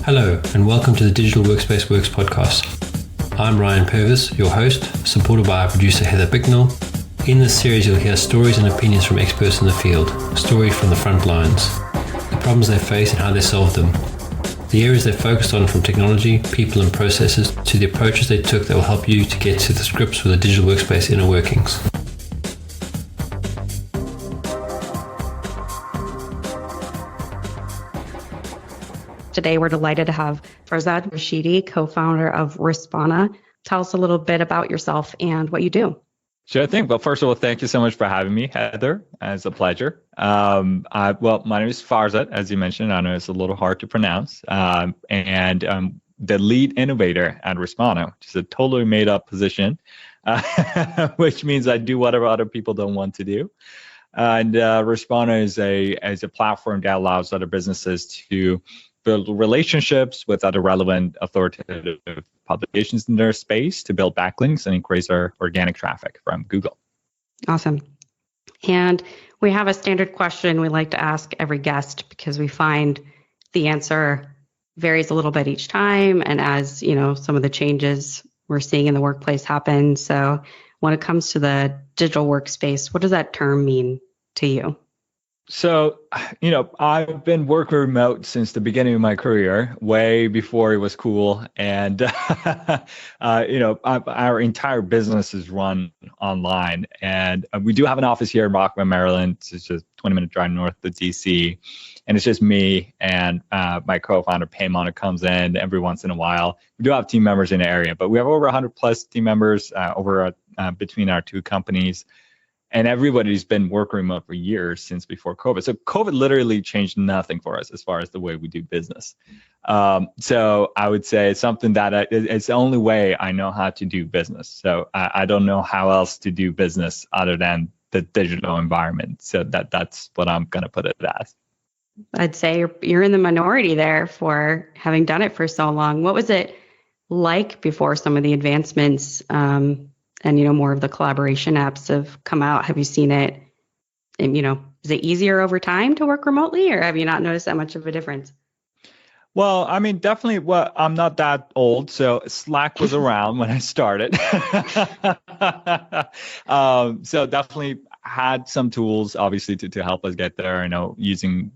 Hello, and welcome to the Digital Workspace Works podcast. I'm Ryan Purvis, your host, supported by our producer Heather Bicknell. In this series, you'll hear stories and opinions from experts in the field, stories from the front lines, the problems they face and how they solved them, the areas they focused on from technology, people and processes, to the approaches they took that will help you to get to the scripts with the digital workspace inner workings. Today, we're delighted to have Farzad Rashidi, co-founder of Respona. Tell us a little bit about yourself and what you do. Sure thing. Well, first of all, thank you so much for having me, Heather. It's a pleasure. My name is Farzad, as you mentioned. I know it's a little hard to pronounce. And the lead innovator at Respona, which is a totally made up position, which means I do whatever other people don't want to do. And Respona is a platform that allows other businesses to build relationships with other relevant authoritative publications in their space to build backlinks and increase our organic traffic from Google. Awesome. And we have a standard question we like to ask every guest because we find the answer varies a little bit each time. And as you know, some of the changes we're seeing in the workplace happen. So when it comes to the digital workspace, what does that term mean to you? So, I've been working remote since the beginning of my career, way before it was cool. And, our entire business is run online. And we do have an office here in Rockland, Maryland. It's just a 20-minute drive north of DC. And it's just me and my co-founder, Paymon, comes in every once in a while. We do have team members in the area, but we have over 100 plus team members between our two companies. And everybody's been working remote for years since before COVID. So COVID literally changed nothing for us as far as the way we do business. So I would say it's something that it's the only way I know how to do business. So I don't know how else to do business other than the digital environment. So that's what I'm going to put it as. I'd say you're in the minority there for having done it for so long. What was it like before some of the advancements and more of the collaboration apps have come out? Have you seen it? And, is it easier over time to work remotely, or have you not noticed that much of a difference? Well, I mean, definitely. Well, I'm not that old, so Slack was around when I started. So definitely had some tools, obviously, to help us get there. Using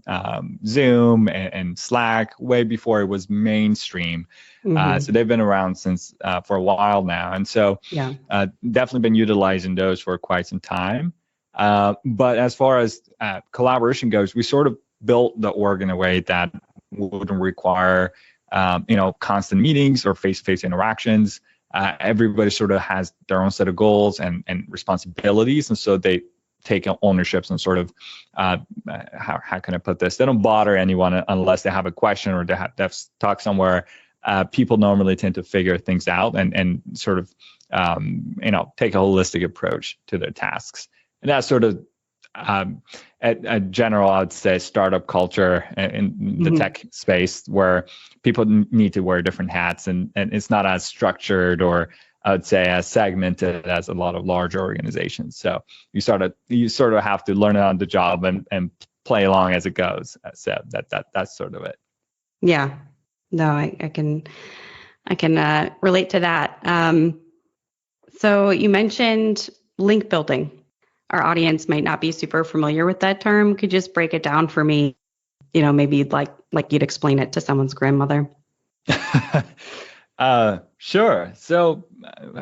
Zoom and Slack way before it was mainstream. Mm-hmm. So they've been around since for a while now, and so definitely been utilizing those for quite some time. But as far as collaboration goes, we sort of built the org in a way that wouldn't require constant meetings or face-to-face interactions. Everybody sort of has their own set of goals and responsibilities, and so they take ownerships and sort of how can I put this? They don't bother anyone unless they have a question or they have to talk somewhere. People normally tend to figure things out and sort of take a holistic approach to their tasks, and that's sort of at general, I would say, startup culture in the tech space where people need to wear different hats, and it's not as structured or I would say as segmented as a lot of large organizations. So you sort of have to learn it on the job and play along as it goes. So that's sort of it. Yeah, no, I can relate to that. So you mentioned link building. Our audience might not be super familiar with that term. Could you just break it down for me? Maybe like you'd explain it to someone's grandmother. Sure. So,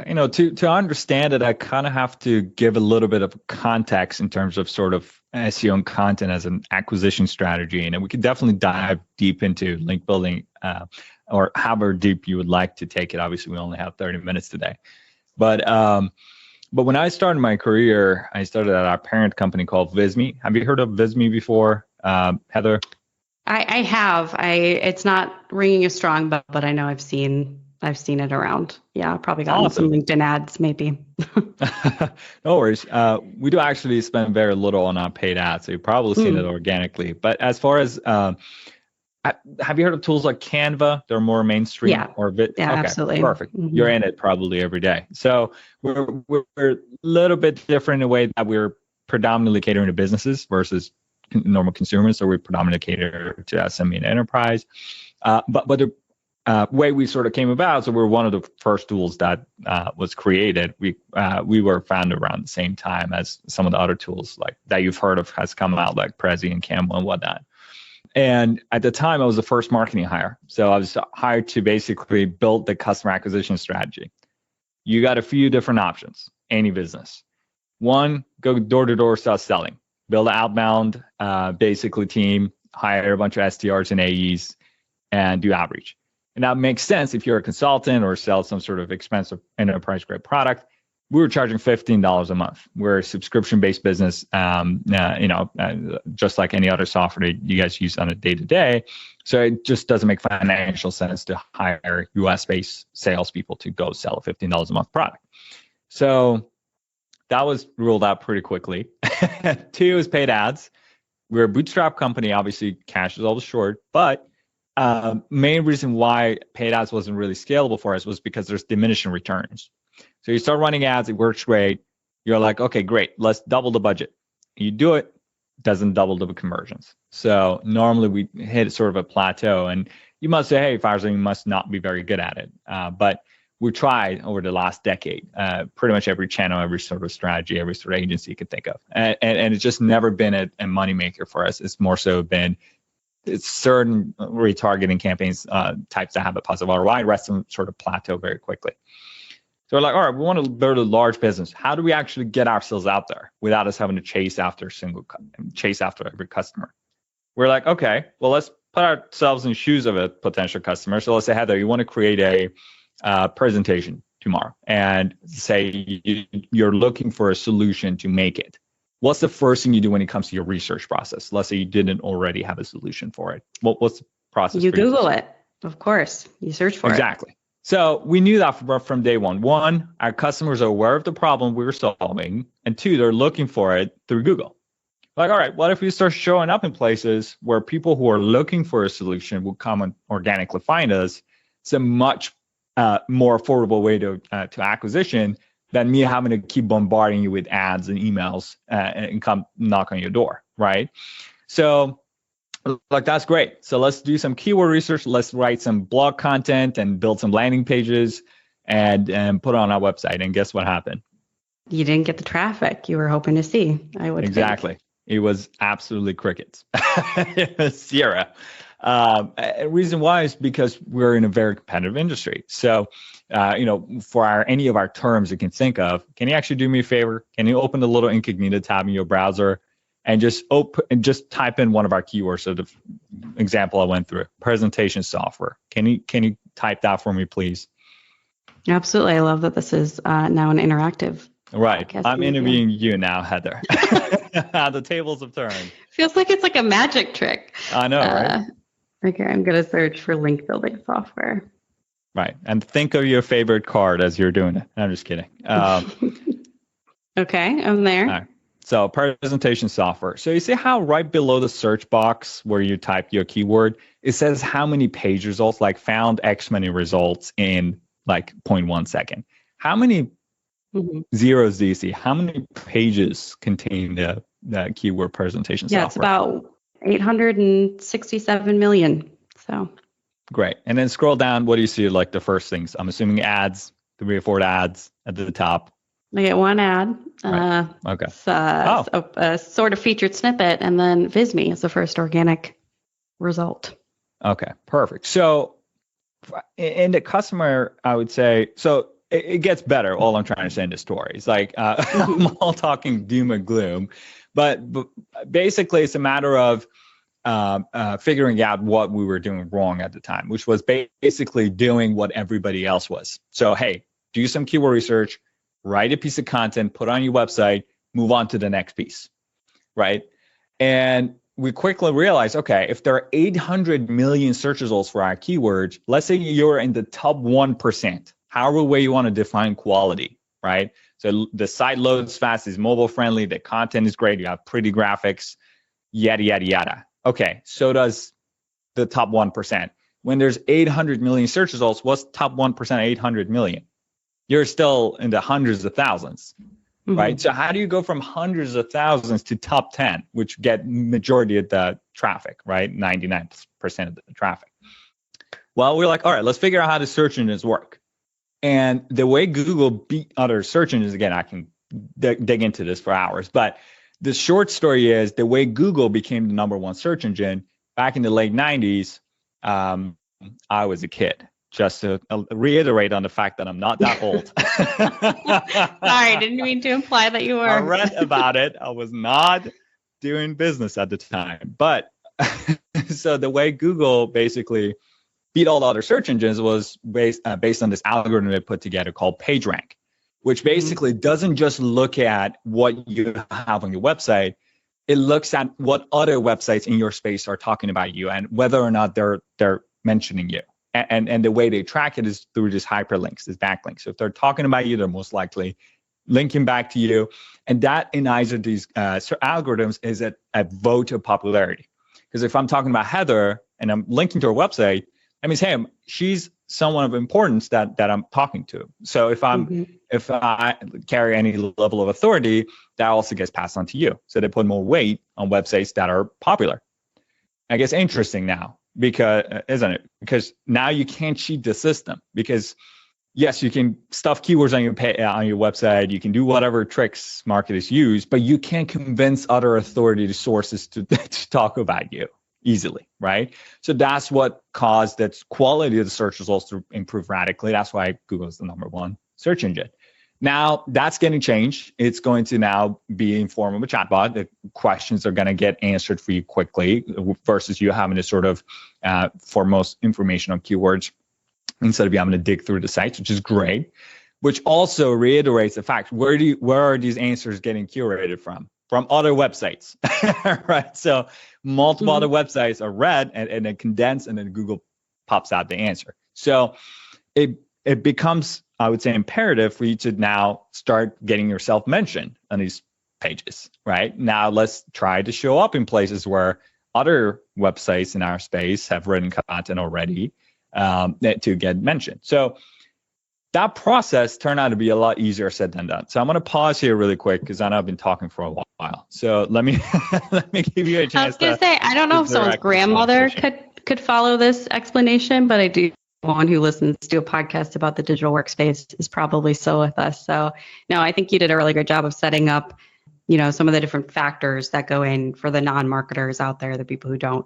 to understand it, I kind of have to give a little bit of context in terms of sort of SEO and content as an acquisition strategy. And we could definitely dive deep into link building or however deep you would like to take it. Obviously, we only have 30 minutes today. But when I started my career, I started at our parent company called Visme. Have you heard of Visme before, Heather? I have. It's not ringing a strong bell, but I know I've seen it around. Yeah, probably gotten some LinkedIn ads, maybe. No worries. We do actually spend very little on our paid ads, so you've probably seen it organically. But as far as have you heard of tools like Canva? They're more mainstream. Yeah, okay, absolutely. Perfect. Mm-hmm. You're in it probably every day. So we're a little bit different in a way that we're predominantly catering to businesses versus normal consumers. So we predominantly cater to SME and enterprise. But the way we sort of came about, so we were one of the first tools that was created. We were founded around the same time as some of the other tools like that you've heard of has come out, like Prezi and Camel and whatnot. And at the time, I was the first marketing hire. So I was hired to basically build the customer acquisition strategy. You got a few different options, any business. One, go door-to-door, start selling. Build an outbound, basically team, hire a bunch of SDRs and AEs, and do outreach. And that makes sense if you're a consultant or sell some sort of expensive enterprise-grade product. We were charging $15 a month. We're a subscription-based business, just like any other software that you guys use on a day-to-day. So it just doesn't make financial sense to hire US-based salespeople to go sell a $15 a month product. So that was ruled out pretty quickly. 2 is paid ads. We're a bootstrap company. Obviously, cash is always short, but main reason why paid ads wasn't really scalable for us was because there's diminishing returns. So you start running ads, it works great. You're like, okay, great, let's double the budget. You do it, doesn't double the conversions. So normally we hit sort of a plateau, and you must say, hey, Farzad, you must not be very good at it. But we tried over the last decade, pretty much every channel, every sort of strategy, every sort of agency you could think of. And it's just never been a moneymaker for us. It's more so been it's certain retargeting campaigns types that have a positive ROI, rest of them sort of plateau very quickly. So we're like, all right, we want to build a large business. How do we actually get ourselves out there without us having to chase after every customer? We're like, okay, well, let's put ourselves in the shoes of a potential customer. So let's say, Heather, you want to create a presentation tomorrow, and say you're looking for a solution to make it. What's the first thing you do when it comes to your research process? Let's say you didn't already have a solution for it. What's the process? You Google it, of course. You search for it. Exactly. So we knew that from day one. One, our customers are aware of the problem we were solving. And 2, they're looking for it through Google. Like, all right, what if we start showing up in places where people who are looking for a solution will come and organically find us? It's a much more affordable way to acquisition than me having to keep bombarding you with ads and emails and come knock on your door, right? So like, that's great. So let's do some keyword research. Let's write some blog content and build some landing pages and put it on our website. And guess what happened? You didn't get the traffic you were hoping to see, I would Exactly. think. It was absolutely crickets. It was zero. Reason why is because we're in a very competitive industry. So, for any of our terms you can think of, can you actually do me a favor? Can you open the little incognito tab in your browser and just type in one of our keywords? So the example I went through, presentation software. Can you type that for me, please? Absolutely. I love that this is now an interactive. Right. I'm interviewing you now, Heather. The tables have turned. Feels like it's like a magic trick. I know, right? Okay, I'm going to search for link building software. Right. And think of your favorite card as you're doing it. I'm just kidding. Okay, I'm there. All right. So presentation software. So you see how right below the search box where you type your keyword, it says how many page results, like found X many results in like 0.1 second. How many zeros do you see? How many pages contain the keyword presentation software? Yeah, it's about 867 million. So great. And then scroll down. What do you see? Like the first things? I'm assuming ads, 3 or 4 ads at the top. I get one ad. Right. Okay. A sort of featured snippet, and then Visme is the first organic result. Okay, perfect. So in the customer, I would say, so it gets better. All I'm trying to say in the story is like, I'm all talking doom and gloom, but basically it's a matter of figuring out what we were doing wrong at the time, which was basically doing what everybody else was. So, hey, do some keyword research, write a piece of content, put it on your website, move on to the next piece, right? And we quickly realized, okay, if there are 800 million search results for our keywords, let's say you're in the top 1%, however way you want to define quality, right? So the site loads fast, is mobile friendly, the content is great, you have pretty graphics, yada, yada, yada. Okay, so does the top 1%. When there's 800 million search results, what's top 1% 800 million? You're still in the hundreds of thousands, right? So how do you go from hundreds of thousands to top 10, which get majority of the traffic, right? 99% of the traffic. Well, we're like, all right, let's figure out how the search engines work. And the way Google beat other search engines, again, I can dig into this for hours, but the short story is the way Google became the #1 search engine back in the late 90s. I was a kid, just to reiterate on the fact that I'm not that old. Sorry, didn't mean to imply that you were. I read about it. I was not doing business at the time. But so the way Google basically beat all the other search engines was based on this algorithm they put together called PageRank, which basically doesn't just look at what you have on your website. It looks at what other websites in your space are talking about you and whether or not they're mentioning you. And the way they track it is through these hyperlinks, these backlinks. So if they're talking about you, they're most likely linking back to you. And that in either of these algorithms is a vote of popularity. Because if I'm talking about Heather and I'm linking to her website, that means, hey, she's someone of importance that I'm talking to. So if I carry any level of authority, that also gets passed on to you. So they put more weight on websites that are popular. I guess interesting now, because isn't it? Because now you can't cheat the system. Because yes, you can stuff keywords on your website. You can do whatever tricks marketers use, but you can't convince other authority sources to talk about you easily, right? So that's what caused that quality of the search results to improve radically. That's why Google is the #1 search engine. Now that's getting changed. It's going to now be in form of a chatbot. The questions are going to get answered for you quickly versus you having to sort of for most information on keywords instead of you having to dig through the sites, which is great. Which also reiterates the fact, where are these answers getting curated from? From other websites, right? So multiple other websites are read and then condensed, and then Google pops out the answer. So it becomes, I would say, imperative for you to now start getting yourself mentioned on these pages, right? Now let's try to show up in places where other websites in our space have written content already to get mentioned. So that process turned out to be a lot easier said than done. So I'm going to pause here really quick because I know I've been talking for a while. So let me give you a chance. I was going to say, I don't know if someone's grandmother could follow this explanation, but I do. One who listens to a podcast about the digital workspace is probably still with us. So no, I think you did a really good job of setting up, some of the different factors that go in for the non-marketers out there, the people who don't,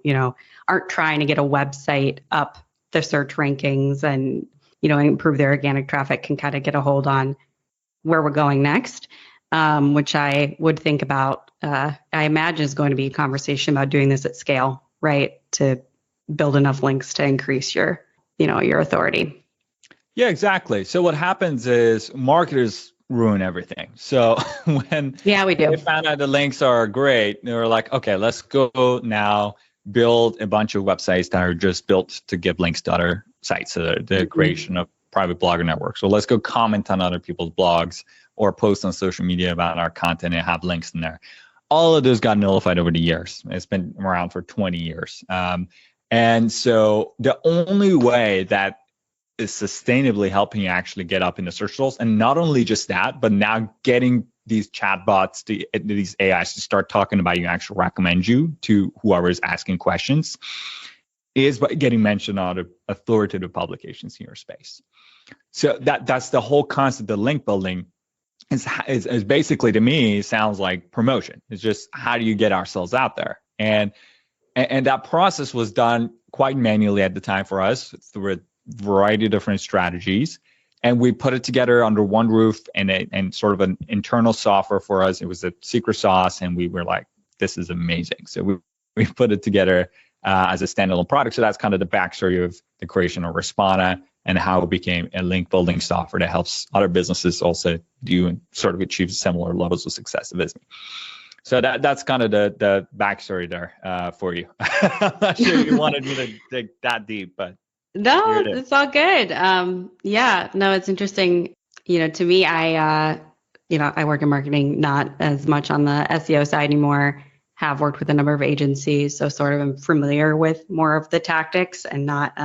aren't trying to get a website up the search rankings and improve their organic traffic, can kind of get a hold on where we're going next, which I would think about. I imagine is going to be a conversation about doing this at scale, right? To build enough links to increase your authority. Yeah, exactly. So what happens is marketers ruin everything. So when they found out the links are great, they were like, okay, let's go now build a bunch of websites that are just built to give links to other sites. So the creation of private blogger networks. So let's go comment on other people's blogs or post on social media about our content and have links in there. All of those got nullified over the years. It's been around for 20 years. And so the only way that is sustainably helping you actually get up in the search results, and not only just that, but now getting these chatbots, these AIs to start talking about you, actually recommend you to whoever is asking questions, is by getting mentioned on authoritative publications in your space. So that's the whole concept of link building. Is basically, to me, sounds like promotion. It's just, how do you get ourselves out there? And that process was done quite manually at the time for us through a variety of different strategies. And we put it together under one roof and sort of an internal software for us. It was a secret sauce, and we were like, this is amazing. So we put it together as a standalone product. So that's kind of the backstory of the creation of Respona and how it became a link building software that helps other businesses also do and sort of achieve similar levels of success to Visme. So that's kind of the backstory there for you. I'm not sure you wanted me to dig that deep, but no, it's all good. It's interesting. To me, I work in marketing, not as much on the SEO side anymore. Have worked with a number of agencies, so sort of am familiar with more of the tactics and not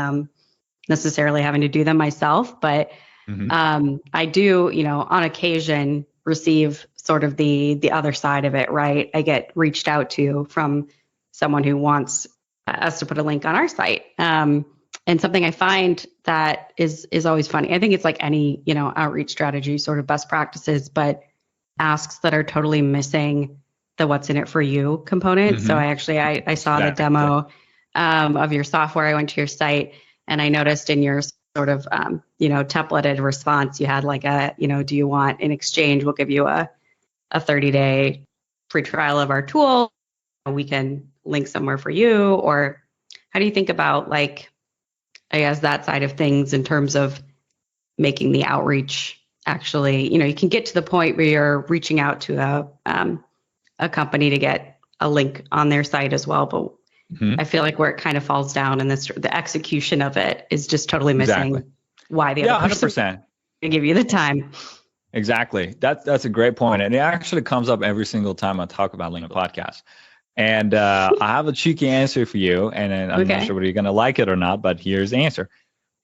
necessarily having to do them myself. But I do, on occasion receive sort of the other side of it, right? I get reached out to from someone who wants us to put a link on our site. And something I find that is always funny. I think it's like any, outreach strategy, sort of best practices, but asks that are totally missing the what's in it for you component. So I saw the demo of your software. I went to your site and I noticed in your sort of, templated response, you had like do you want, in exchange, we'll give you a 30-day free trial of our tool. We can link somewhere for you. Or how do you think about, like, I guess, that side of things in terms of making the outreach actually, you can get to the point where you're reaching out to a company to get a link on their site as well. But I feel like where it kind of falls down and the execution of it is just totally missing why the other person 100%. To give you the time. Exactly. That's a great point. And it actually comes up every single time I talk about LinkedIn podcast. And I have a cheeky answer for you. And I'm not sure whether you're going to like it or not, but here's the answer.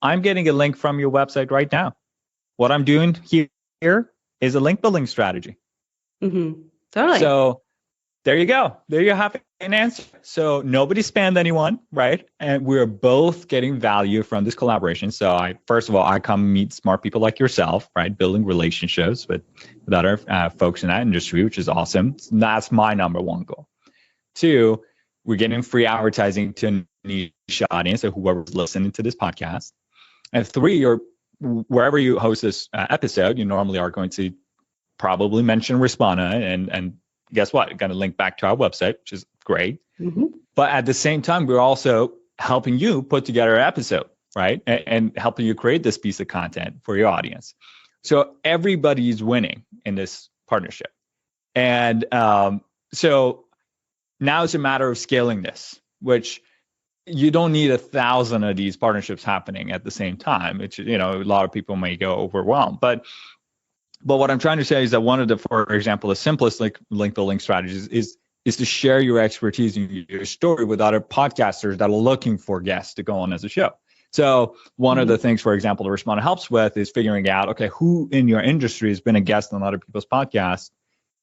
I'm getting a link from your website right now. What I'm doing here is a link building strategy. Totally. So there you go. There you have an answer. So nobody spammed anyone, right? And we're both getting value from this collaboration. So first of all, I come meet smart people like yourself, right? Building relationships with other folks in that industry, which is awesome. That's my number one goal. 2, we're getting free advertising to a niche audience, so whoever's listening to this podcast. And 3, wherever you host this episode, you normally are going to probably mention Respona, and guess what? Going to link back to our website, which is great. But at the same time, we're also helping you put together an episode, right? And helping you create this piece of content for your audience. So everybody's winning in this partnership. And so now it's a matter of scaling this, which you don't need 1,000 of these partnerships happening at the same time. It's, a lot of people may go overwhelmed. But what I'm trying to say is that one of the, for example, the simplest link building strategies is to share your expertise and your story with other podcasters that are looking for guests to go on as a show. So one of the things, for example, the Respona helps with is figuring out, okay, who in your industry has been a guest on other people's podcasts.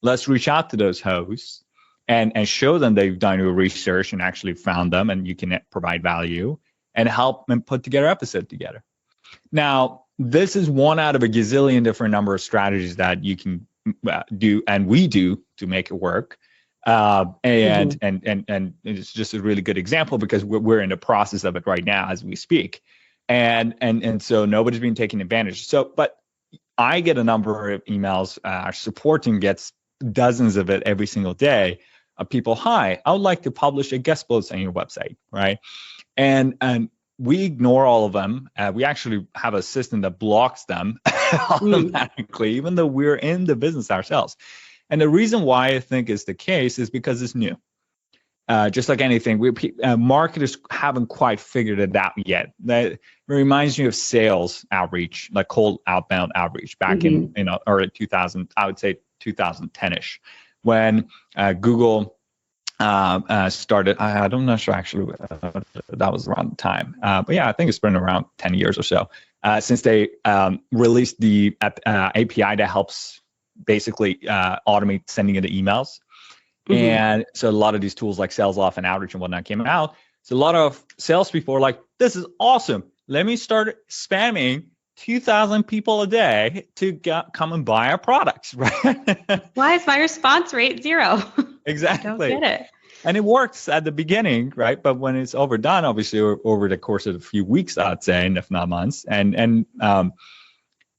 Let's reach out to those hosts and show them they've done your research and actually found them, and you can provide value and help them put together an episode together. Now, this is one out of a gazillion different number of strategies that you can do, and we do, to make it work. And it's just a really good example because we're in the process of it right now as we speak. And so nobody's been taking advantage. So, but I get a number of emails, our support team gets dozens of it every single day of people, hi, I would like to publish a guest post on your website, right? And we ignore all of them. We actually have a system that blocks them automatically, even though we're in the business ourselves. And the reason why I think is the case is because it's new. Just like anything, marketers haven't quite figured it out yet. That reminds me of sales outreach, like cold outbound outreach back in early 2000, I would say 2010-ish, when Google started. I'm not sure actually that was around the time, but yeah, I think it's been around 10 years or so since they released the API that helps basically automate sending of the emails. And so a lot of these tools like SalesLoft and Outreach and whatnot came out. So a lot of salespeople are like, this is awesome. Let me start spamming 2,000 people a day to come and buy our products, right? Why is my response rate 0? Exactly. I don't get it. And it works at the beginning, right? But when it's overdone, obviously over the course of a few weeks, I'd say, and if not months, and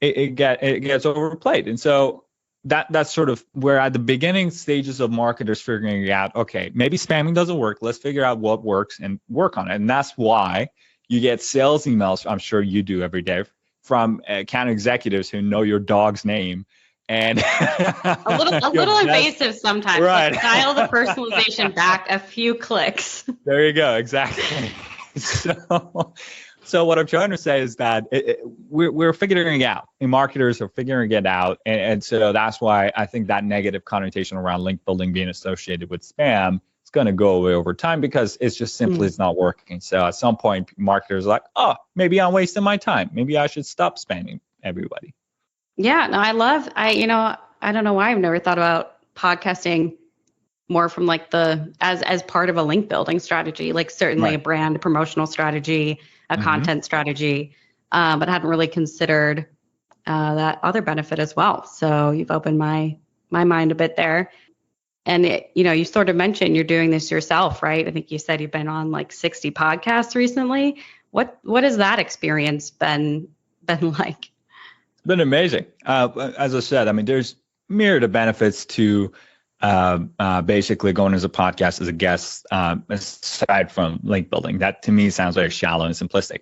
it gets overplayed. And so that's sort of where at the beginning stages of marketers figuring out, okay, maybe spamming doesn't work. Let's figure out what works and work on it. And that's why you get sales emails, I'm sure you do every day, from account executives who know your dog's name. And a little invasive sometimes. Right. Like dial the personalization back a few clicks. There you go. Exactly. So what I'm trying to say is that we're figuring it out. And marketers are figuring it out. And so that's why I think that negative connotation around link building being associated with spam is going to go away over time because it's just simply it's not working. So at some point, marketers are like, oh, maybe I'm wasting my time. Maybe I should stop spamming everybody. Yeah, no, I don't know why I've never thought about podcasting more from like as part of a link building strategy, like certainly a brand promotional strategy. content strategy, but hadn't really considered that other benefit as well. So you've opened my mind a bit there. And you sort of mentioned you're doing this yourself, right? I think you said you've been on like 60 podcasts recently. What has that experience been like? It's been amazing. As I said, I mean, there's myriad of benefits to basically going as a podcast as a guest, aside from link building. That to me sounds very shallow and simplistic.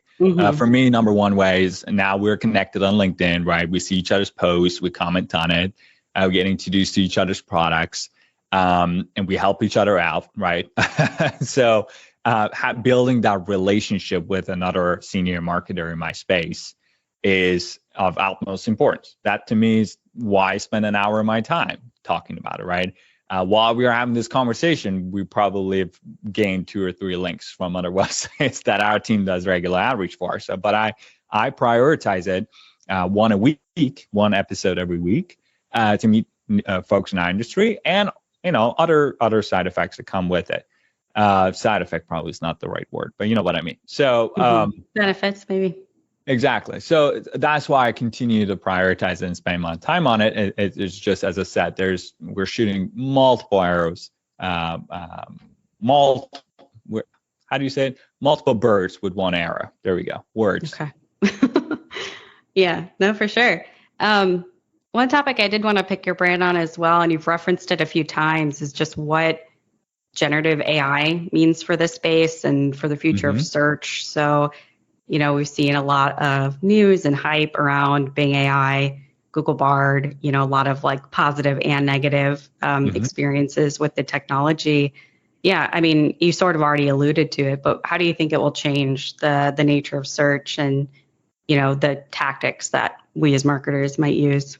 For me, number one way is now we're connected on LinkedIn, right? We see each other's posts, we comment on it, we get introduced to each other's products, and we help each other out, right? So building that relationship with another senior marketer in my space is of utmost importance. That to me is why I spend an hour of my time talking about it, right? While we are having this conversation, we probably have gained 2 or 3 links from other websites that our team does regular outreach for. So, but I prioritize it one a week, one episode every week to meet folks in our industry, and other side effects that come with it. Side effect probably is not the right word, but you know what I mean. So benefits maybe. Exactly. So that's why I continue to prioritize it and spend my time on it. It's just, as I said, we're shooting multiple arrows, how do you say it? Multiple birds with one arrow. There we go. Words. Okay. Yeah, no, for sure. One topic I did want to pick your brain on as well, and you've referenced it a few times, is just what generative AI means for this space and for the future of search. So, we've seen a lot of news and hype around Bing AI, Google Bard, a lot of like positive and negative experiences with the technology. Yeah, I mean, you sort of already alluded to it, but how do you think it will change the nature of search and, the tactics that we as marketers might use?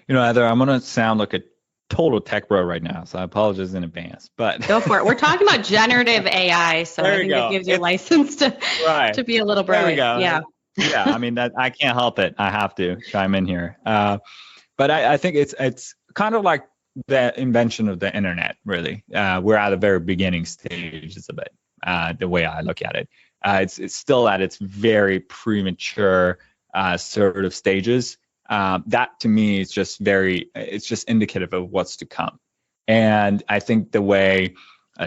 Heather, I'm going to sound like a total tech bro right now, so I apologize in advance. But go for it. We're talking about generative AI, so I think it gives you a license to be a little bro. There we go. Yeah. Yeah, I mean that I can't help it. I have to chime in here. But I think it's kind of like the invention of the internet. Really, we're at the very beginning stages of it. The way I look at it, it's still at its very premature sort of stages. That to me is just it's just indicative of what's to come. And I think the way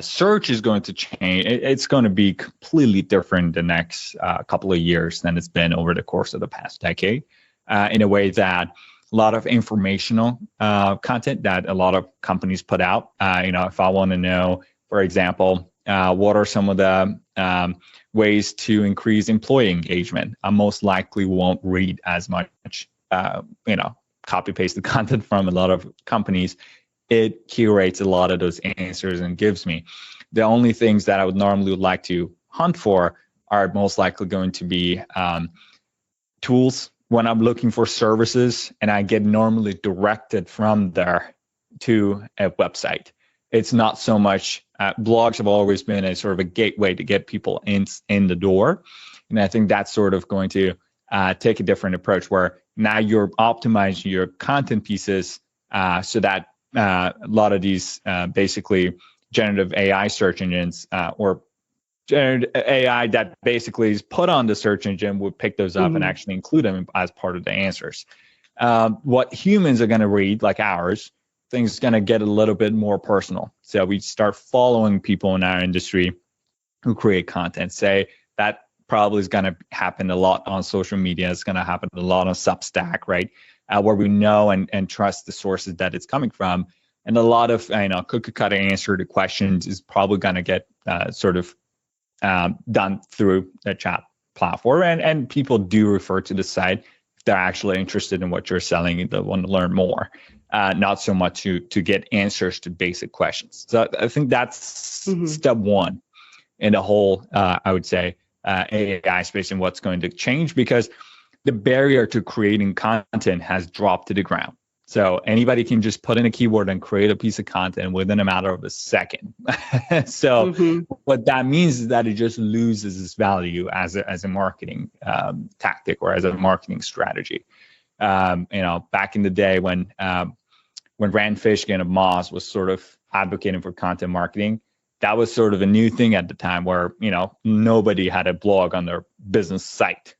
search is going to change, it's going to be completely different the next couple of years than it's been over the course of the past decade, in a way that a lot of informational content that a lot of companies put out, if I want to know, for example, what are some of the ways to increase employee engagement, I most likely won't read as much copy paste the content from a lot of companies. It curates a lot of those answers and gives me. The only things that I would normally like to hunt for are most likely going to be tools when I'm looking for services, and I get normally directed from there to a website. It's not so much blogs have always been a sort of a gateway to get people in the door, and I think that's sort of going to take a different approach where now you're optimizing your content pieces so that a lot of these basically generative AI search engines or generative AI that basically is put on the search engine would pick those up and actually include them as part of the answers. What humans are going to read, like ours, things are going to get a little bit more personal. So we start following people in our industry who create content. Say that probably is going to happen a lot on social media. It's going to happen a lot on Substack, right? Where we know and trust the sources that it's coming from. And a lot of cookie cutter answer to questions is probably going to get done through the chat platform. And people do refer to the site if they're actually interested in what you're selling and they want to learn more, not so much to get answers to basic questions. So I think that's step one in the whole, I would say, AI space and what's going to change, because the barrier to creating content has dropped to the ground. So anybody can just put in a keyword and create a piece of content within a matter of a second. So what that means is that it just loses its value as a marketing tactic or as a marketing strategy. Back in the day when Rand Fishkin of Moz was sort of advocating for content marketing, that was sort of a new thing at the time where, nobody had a blog on their business site.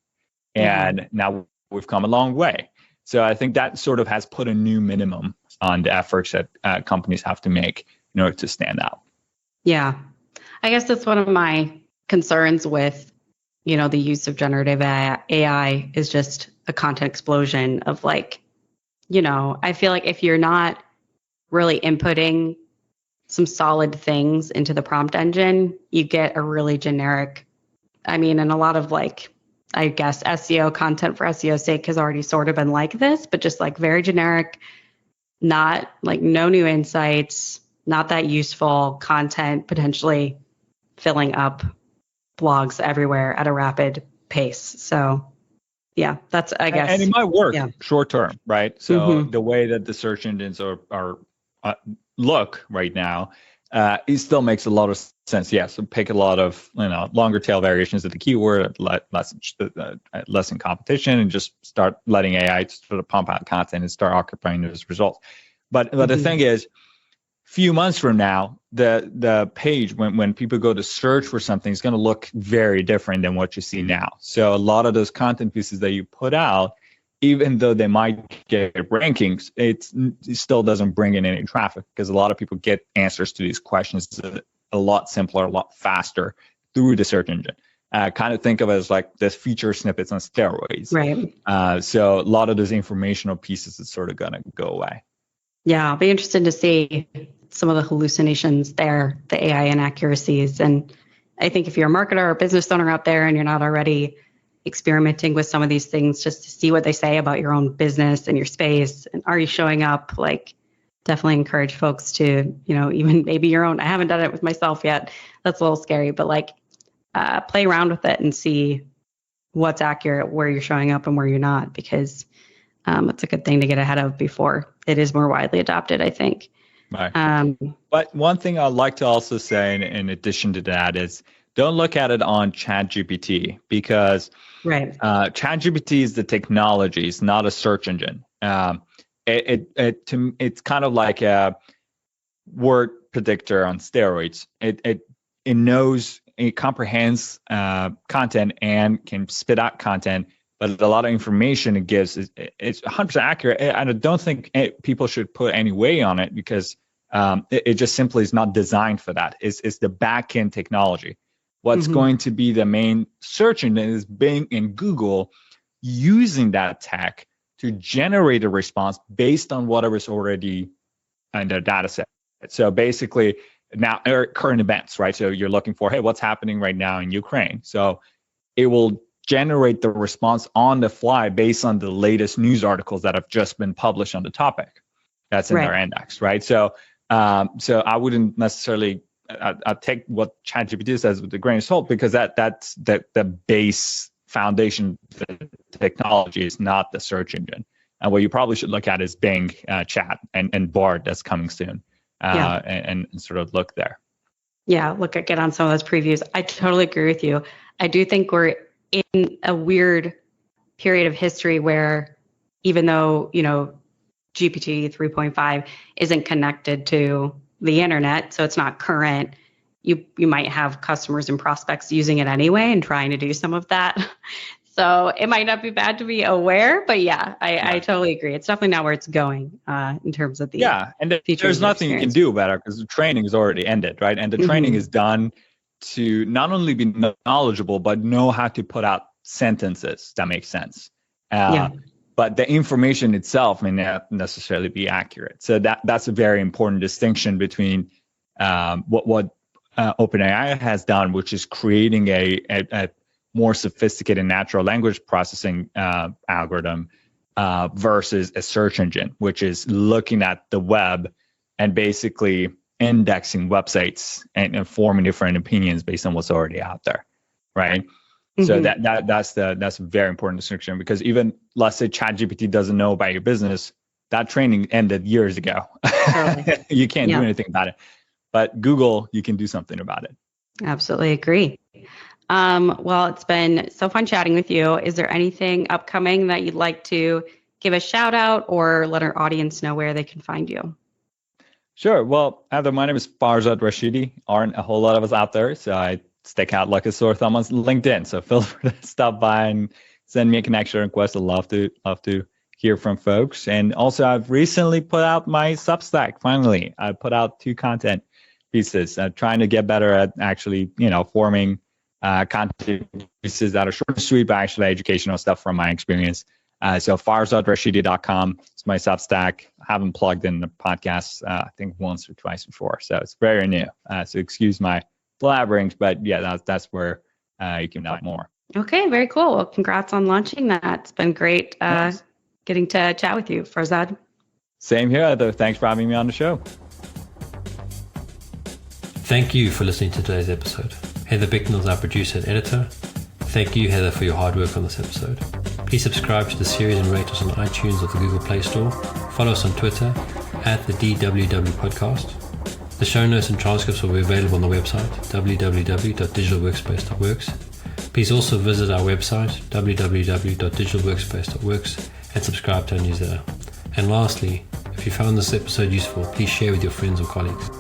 And now we've come a long way. So I think that sort of has put a new minimum on the efforts that companies have to make in order to stand out. Yeah. I guess that's one of my concerns with, the use of generative AI is just a content explosion of I feel like if you're not really inputting some solid things into the prompt engine, you get a really generic, and a lot of I guess SEO content for SEO's sake has already sort of been like this, but just very generic, not no new insights, not that useful content, potentially filling up blogs everywhere at a rapid pace. So yeah, that's, I guess. And it might work short term, right? So the way that the search engines are look right now, it still makes a lot of sense. Yeah, so pick a lot of longer tail variations of the keyword, less in competition, and just start letting AI sort of pump out content and start occupying those results. But the thing is, few months from now, the page when people go to search for something is going to look very different than what you see now. So a lot of those content pieces that you put out, even though they might get rankings, it still doesn't bring in any traffic because a lot of people get answers to these questions a lot simpler, a lot faster through the search engine. Kind of think of it as like this feature snippets on steroids. Right. So a lot of those informational pieces is sort of going to go away. Yeah, I'll be interested to see some of the hallucinations there, the AI inaccuracies. And I think if you're a marketer or a business owner out there and you're not already experimenting with some of these things just to see what they say about your own business and your space, and are you showing up, definitely encourage folks to, even maybe your own, I haven't done it with myself yet. That's a little scary, but play around with it and see what's accurate, where you're showing up and where you're not, because it's a good thing to get ahead of before it is more widely adopted, I think. Right. But one thing I'd like to also say in addition to that is don't look at it on ChatGPT because ChatGPT is the technology, it's not a search engine. It's kind of like a word predictor on steroids. It knows, it comprehends content and can spit out content, but a lot of information it gives it's 100% accurate. And I don't think people should put any weight on it because it just simply is not designed for that. It's the back-end technology. What's going to be the main search engine is Bing and Google using that tech to generate a response based on whatever's already in their data set. So basically, now current events, right? So you're looking for, hey, what's happening right now in Ukraine? So it will generate the response on the fly based on the latest news articles that have just been published on the topic. That's in their index, right? So I wouldn't necessarily I take what ChatGPT says with a grain of salt because that's the base foundation. The technology is not the search engine. And what you probably should look at is Bing, Chat, and Bard that's coming soon, and sort of look there. Yeah, get on some of those previews. I totally agree with you. I do think we're in a weird period of history where even though, GPT 3.5 isn't connected to the internet, so it's not current, you might have customers and prospects using it anyway and trying to do some of that. So it might not be bad to be aware, but I totally agree. It's definitely not where it's going in terms of the and there's nothing you can do about it because the training is already ended, right? And the training is done to not only be knowledgeable, but know how to put out sentences that make sense. But the information itself may not necessarily be accurate. So that's a very important distinction between what OpenAI has done, which is creating a more sophisticated natural language processing algorithm versus a search engine, which is looking at the web and basically indexing websites and forming different opinions based on what's already out there, right? So that's a very important distinction because even let's say ChatGPT doesn't know about your business, that training ended years ago. Totally. You can't do anything about it. But Google, you can do something about it. Absolutely agree. Well, it's been so fun chatting with you. Is there anything upcoming that you'd like to give a shout out or let our audience know where they can find you? Sure. Well, Heather, my name is Farzad Rashidi. Aren't a whole lot of us out there, so I stick out like a sore thumb on LinkedIn. So feel free to stop by and send me a connection request. I'd love to hear from folks. And also, I've recently put out my Substack. Finally, I put out 2 content pieces. Trying to get better at actually, forming content pieces that are short and sweet, but actually educational stuff from my experience. So farzadrashidi.com is my Substack. I haven't plugged in the podcast, I think once or twice before. So it's very new. So excuse my blabberings, but yeah, that's where you can find more. Okay, very cool. Well, congrats on launching that. It's been great getting to chat with you, Farzad. Same here, Heather. Thanks for having me on the show. Thank you for listening to today's episode. Heather Bicknell is our producer and editor. Thank you, Heather, for your hard work on this episode. Please subscribe to the series and rate us on iTunes or the Google Play Store. Follow us on Twitter @the DWW Podcast. The show notes and transcripts will be available on the website www.digitalworkspace.works. Please also visit our website www.digitalworkspace.works and subscribe to our newsletter. And lastly, if you found this episode useful, please share with your friends or colleagues.